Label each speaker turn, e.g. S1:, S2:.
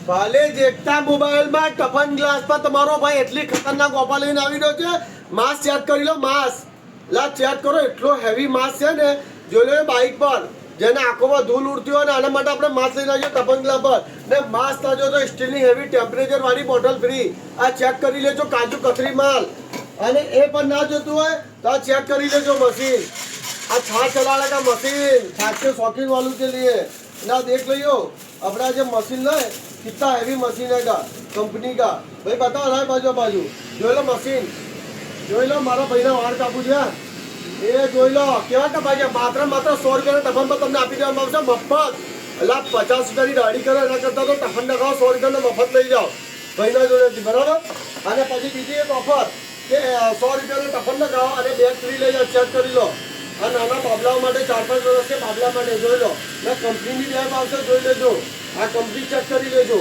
S1: ભલે જેટલા મોબાઈલમાં ટફન ગ્લાસમાં તમારો ભાઈ એટલી ખતરનાક ઓફર લઈને આવી રહ્યો છે. માસ્ક ચેક કરી લો. માસ્ક ચેક કરો, એટલો હેવી માસ્ક છે ને. જોઈ લો બાઇક પર જેને આંખોમાં ધૂળ ઉડતી હોય ને આના માટે આપણે માસ્ક લઈને આવીએ ટફન ગ્લાસ પર. ને માસ્ક ના જો તો સ્ટીલની હેવી ટેમ્પરેચર વાળી બોટલ ફ્રી. આ ચેક કરી લેજો, કાજુ કતરી માલ. અને એ પણ ના જોતું હોય તો આ ચેક કરી લેજો મશીન. આ छाछ चलाने का मशीन, छाछ के शौकीन वालों के लिए ना देख लियो. अपना जो मशीन है कितना हैवी मशीन है का कंपनी का भाई बताओ ना. बाजू જોઈ લો મશીન, જોઈ લો. મારા ભાઈના વાળ કાપું છે એ જોઈ લો કેવા કપાય છે. માત્ર 100 રૂપિયાના ટફન પર તમને આપી દેવામાં આવશે મફત. એટલે 50 રૂપિયાની દાઢી કરો એના કરતાં તો ટફન નખાવો 100 રૂપિયાનો મફત લઈ જાઓ ભાઈના જોડેથી, બરાબર. અને પછી બીજી એક ઓફર કે 100 રૂપિયાનો ટફન નખાવો અને બેગ ફ્રી લઈ જાઓ. ચેક કરી લો. આ નાના બાબલાઓ માટે 4-5 વર્ષ કે બાબલા માટે જોઈ લો. ને કંપનીની બેગ આવશે, જોઈ લેજો. આ કંપની ચેક કરી લેજો.